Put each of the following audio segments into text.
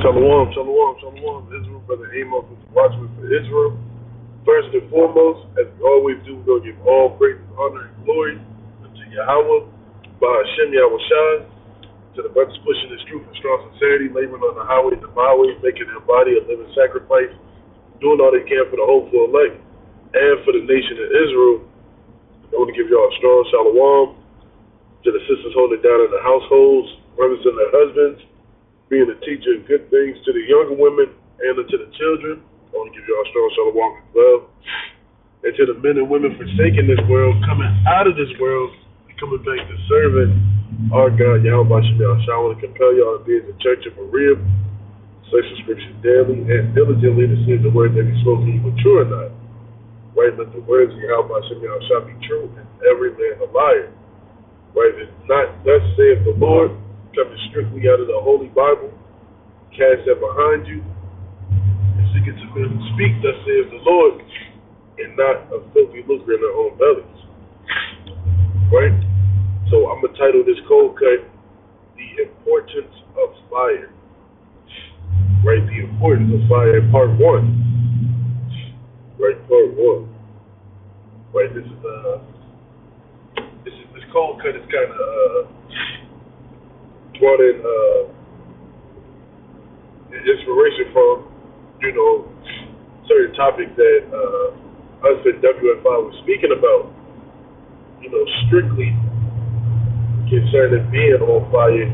Shalom, shalom, shalom. Israel, Brother Amos is the watchman for Israel. First and foremost, as we always do, we're going to give all praise, honor, and glory unto Yahweh, by Hashem Yahushai, to the brothers pushing this truth and strong sincerity, laboring on the highways and byways, making their body a living sacrifice, doing all they can for the hopeful elect and for the nation of Israel. I want to give y'all a strong shalom to the sisters holding down in the households, brothers and their husbands, being a teacher of good things to the younger women and to the children. I want to give y'all a strong shalom as well. And to the men and women forsaking this world, coming out of this world, and coming back to serving our God, Yahweh Shem Yahshua. I want to compel y'all to be in the church of Berea, search the scriptures daily, and diligently to see if the word that he spoke to you were true or not. Right? Let the words of Yahweh Shem Yahshua be true, and every man a liar. Right? It's not thus saith the Lord, coming strictly out of the Holy Bible, cast that behind you, and seek it to men who speak, thus saith the Lord, and not a filthy lucre in their own bellies. Right? So I'm going to title this cold cut, The Importance of Fire. Right? The Importance of Fire, part 1. Right? Part 1. Right? This cold cut is kind of brought in inspiration from, certain topics that us at WFI was speaking about, strictly concerning being on fire,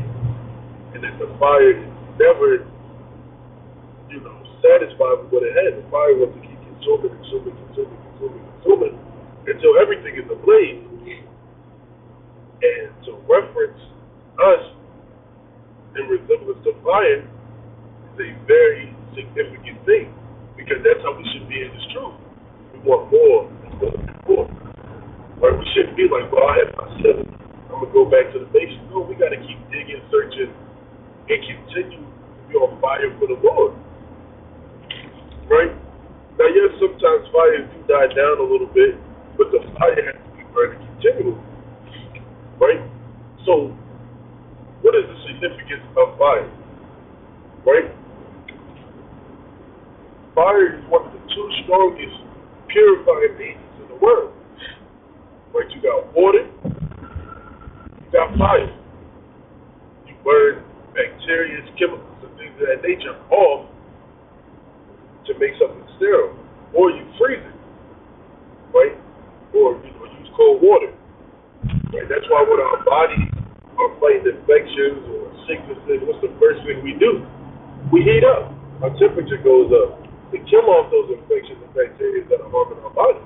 and that the fire never, satisfied with what it had. The fire was to keep consuming until everything is ablaze. And to reference us in resemblance to fire is a very significant thing, because that's how we should be in this truth. We want more and more. Right? We shouldn't be like, well, I have my 7. I'm going to go back to the basics. No, we got to keep digging, searching, and continue to be on fire for the Lord. Right? Now, yes, sometimes fires do die down a little bit, but the fire has to be burning continually. Right? So, what is the significance of fire? Right? Fire is one of the 2 strongest purifying agents in the world. Right? You got water, you got fire. You burn bacteria, chemicals, and things of that nature off to make something sterile. Or you freeze it. Right? Or, use cold water. Right? That's why when our bodies are fighting infections or sicknesses, what's the first thing we do? We heat up. Our temperature goes up to kill off those infections and bacteria that are harming our body.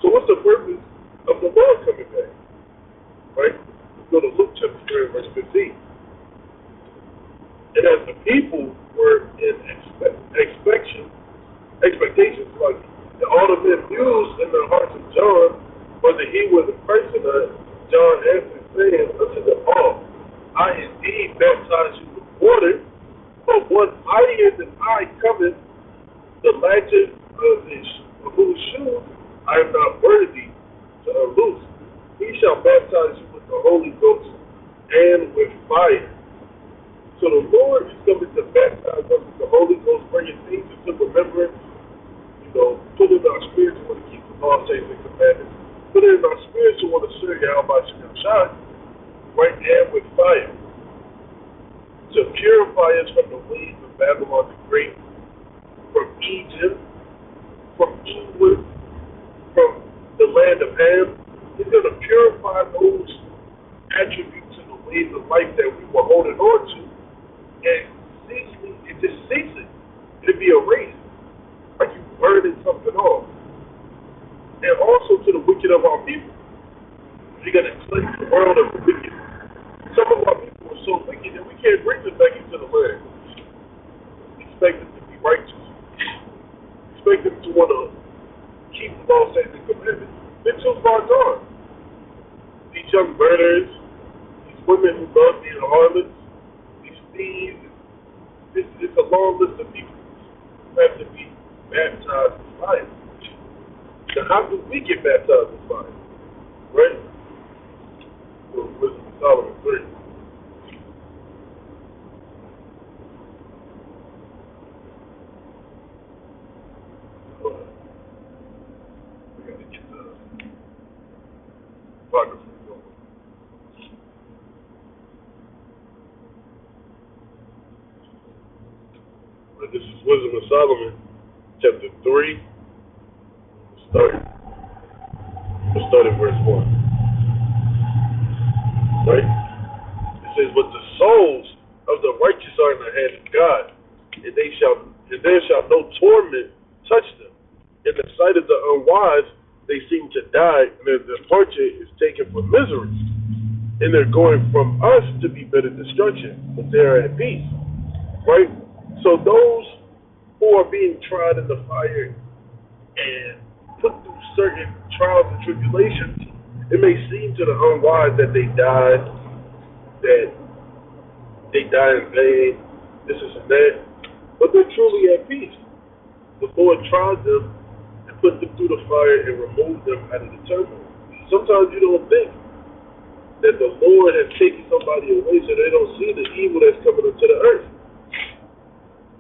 So what's the purpose of the Lord coming back? Right? Let's go to Luke chapter 3, verse 15. And as the people were in expectations, like, and all the men mused in their hearts of John, whether he was the person or John answered, saying unto them all, I indeed baptize you with water, but one mightier than I cometh, the latchet of whose shoes I am not worthy to unloose. He shall baptize you with the Holy Ghost and with fire. So the Lord is coming to baptize us with the Holy Ghost, bringing things into remembrance, put in our spirits to want to keep the law, statutes, and commandments. Put it in our spirits to want to serve Yahweh Shem Yahshua, right, and with fire, to purify us from the ways of Babylon the Great, from Egypt, from England, from the land of Ham. He's going to purify those attributes and the ways of life that we were holding on to, and just cease it. It'll be erased, like you burning something off. And also to the wicked of our people. You're going to cleanse the world of the wicked. Some of our people are so wicked that we can't bring them back into the land. Expect them to be righteous. Expect them to want to keep the law, statutes, and commandments. They're too far gone. These young murderers, these women who love being harlots, these thieves, it's a long list of people who have to be baptized in fire. Now, how do we get baptized in fire? Right? So, Wisdom of Solomon 3. This is Wisdom of Solomon, chapter 3. We'll start at verse 1. Right? It says, "But the souls of the righteous are in the hand of God, and there shall no torment touch them. In the sight of the unwise, they seem to die, and their departure is taken for misery. And they're going from us to be bitter destruction, but they are at peace." Right? So those who are being tried in the fire and put through certain trials and tribulations, it may seem to the unwise that they died in vain, this is and that, but they're truly at peace. The Lord tried them and put them through the fire and removed them out of the turmoil. Sometimes you don't think that the Lord has taken somebody away so they don't see the evil that's coming into the earth.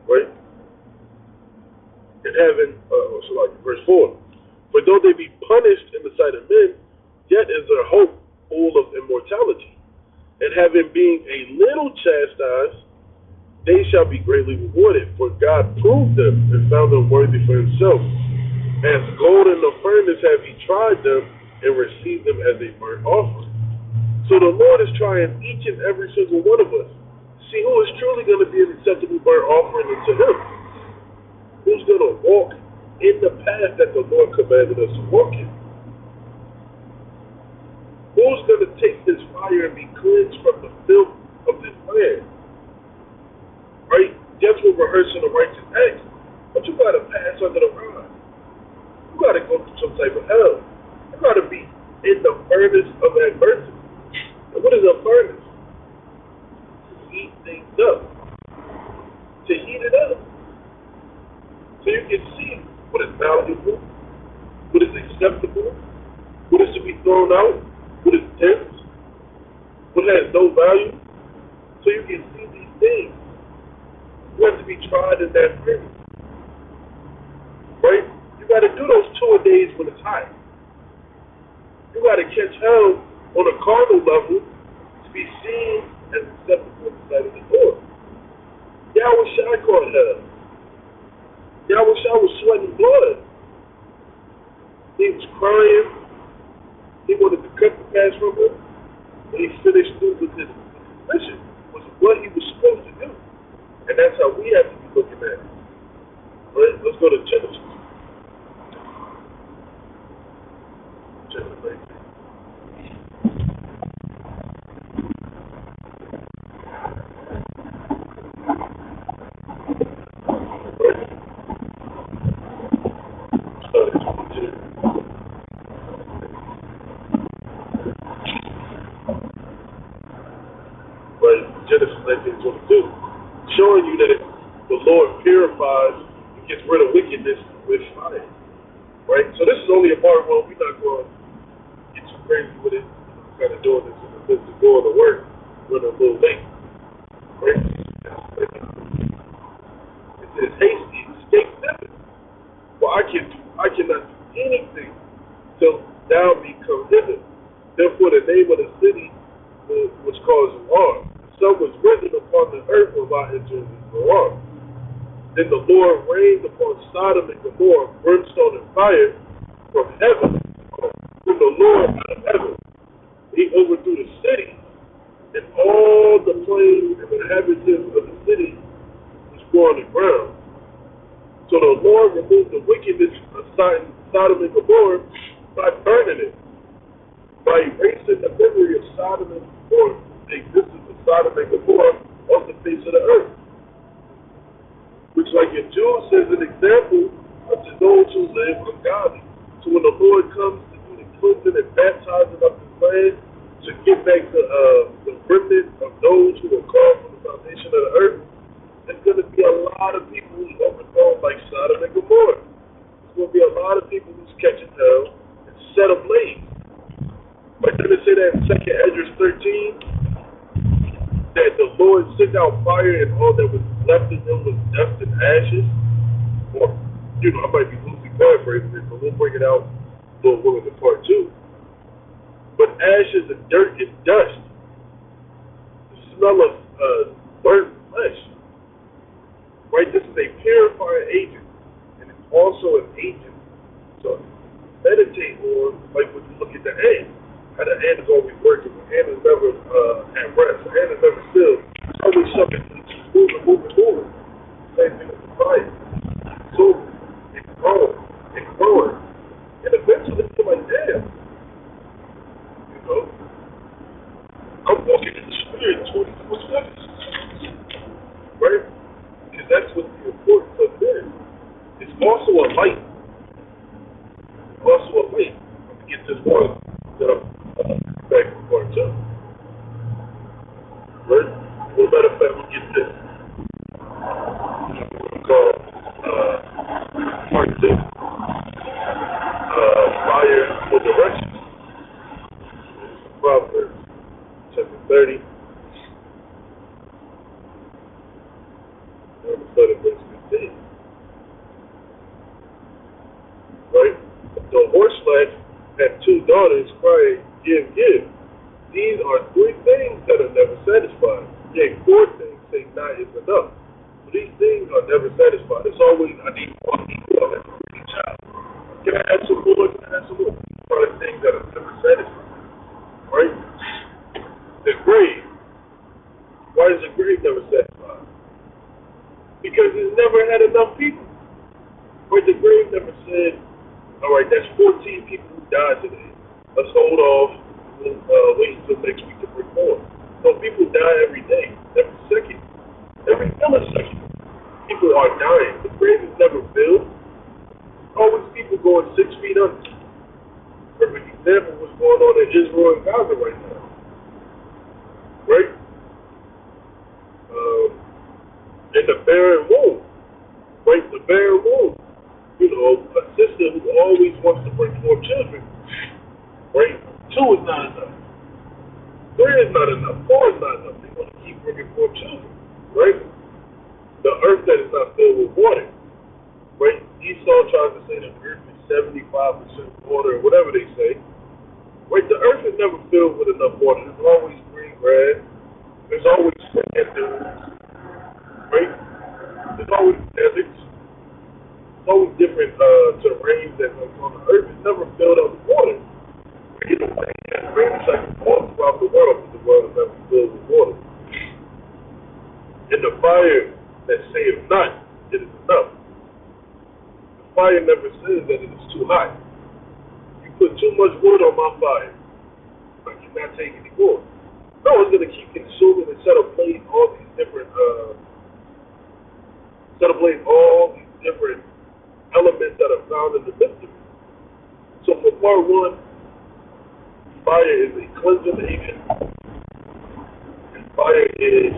Right? And having, verse 4, "For though they be punished in the sight of men, yet is their hope full of immortality. And having been a little chastised, they shall be greatly rewarded. For God proved them and found them worthy for himself. As gold in the furnace have he tried them and received them as a burnt offering." So the Lord is trying each and every single one of us. See who is truly going to be an acceptable burnt offering unto him. Who's going to walk in the path that the Lord commanded us to walk in. Who's going to take this fire and be cleansed from the filth of this land? Right? Yes, we're rehearsing the righteous acts, but you got to pass under the rod. You got to go through some type of hell. You got to be in the furnace of adversity. And what is a furnace? To heat things up. To heat it up. So you can see what is valuable, what is acceptable, what is to be thrown out, what is dense, what has no value. So you can see these things. You have to be tried in that furnace. Right? You got to do those 2-a-days when it's hot. You got to catch hell on a carnal level to be seen as acceptable in the sight of the Lord. Yahweh Shai caught hell. Yahweh Shai was sweating blood. He was crying. He wanted to cut the pass from him. But he finished through with his mission, was what he was supposed to do. And that's how we have to be looking at it. Right? Let's go to Genesis. Genesis 18. Genesis 19:22, showing you that the Lord purifies and gets rid of wickedness with fire. Right? So this is only a part where we're not going to get too crazy with it. We're kind of doing this in the midst of going to work. We're a little late. Right? It says, "Hasty escape heaven. For I cannot do anything till thou be come hither. Therefore the name of the city was called Zoar. Sun was risen upon the earth while I entered Zoar. Then the Lord rained upon Sodom and Gomorrah brimstone and fire from heaven, from the Lord out of heaven. He overthrew the city, and all the plain and the inhabitants of the city was on the ground. So the Lord removed the wickedness of Sodom and Gomorrah by burning it, by erasing the memory of Sodom and Gomorrah, the existence of Sodom and Gomorrah on the face of the earth. Which, like in Jude, says an example unto those who live ungodly. So when the Lord comes to do the cleansing and baptizing of his land, to get back to the remnant of those who are called from the foundation of the earth, there's going to be a lot of people who's overthrown like Sodom and Gomorrah. There's going to be a lot of people who's catching hell and set ablaze. But didn't it say that in 2 Esdras 13? That the Lord sent out fire and all that was left in them was dust and ashes? Or, I might be loosely paraphrasing it, but we'll bring it out a little more in the part 2. But ashes and dirt and dust, the smell of burnt flesh. Right? This is a agent, and it's also an agent. So meditate on, like when you look at the ant, how the ant is always working. The ant is never at rest. The ant is never still. It's always something moving. Same thing with the fire. So it's growing. And eventually you're like, damn, you know, I'm walking in the spirit 24/7. Right? Because that's what the importance of it is. It's also a light. Also a light. I'm going to get this one back to part two. Right? Well, matter of fact, we'll get this called part two. Fire for directions. Proverbs chapter 30. And start at verse 15. Right? The horse had two daughters crying, give, give. These are three things that are never satisfied. Yet four things say not is enough. So these things are never satisfied. It's always, I need more, every child. Can I have some more? Can I have some more? These are the things that are never satisfied. Right? The grave. Why is the grave never satisfied? Because it's never had enough people. Right? The grave never said, all right, that's 14 people who died today. Let's hold off. We'll wait until next week to bring more. So people die every day, every second, every millisecond. People are dying. The grave is never filled. Always people going 6 feet under. Perfect example of what's going on in Israel and Gaza right now. Right? And the barren womb. Right? The barren womb. You know, a sister who always wants to bring more children. Right? 2 is not enough. 3 is not enough. 4 is not enough. They want to keep bringing more children. Right? The earth that is not filled with water. Right? Esau tries to say the earth is 75% water or whatever they say. Right? The earth is never filled with enough water. There's always green grass. There's always sand dunes. Right? There's always deserts. There's always different terrains that goes on the earth. It's never filled up with water. You know, rain is like all throughout the world, but the world is never filled with water. And the fire that saith not, it is enough. The fire never says that it is too hot. You put too much wood on my fire, I cannot take any more. No, it's going to keep consuming and set ablaze all these different elements that are found in the midst of it. So for part one, fire is a cleansing agent, and fire is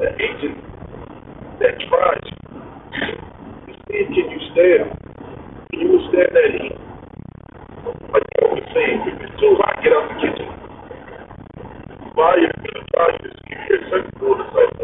an agent that tries to see can you stand it. Can you withstand that heat? Like you always say, if it's too hot, get out the kitchen. Fire is going to try you to see if you're sensible to something.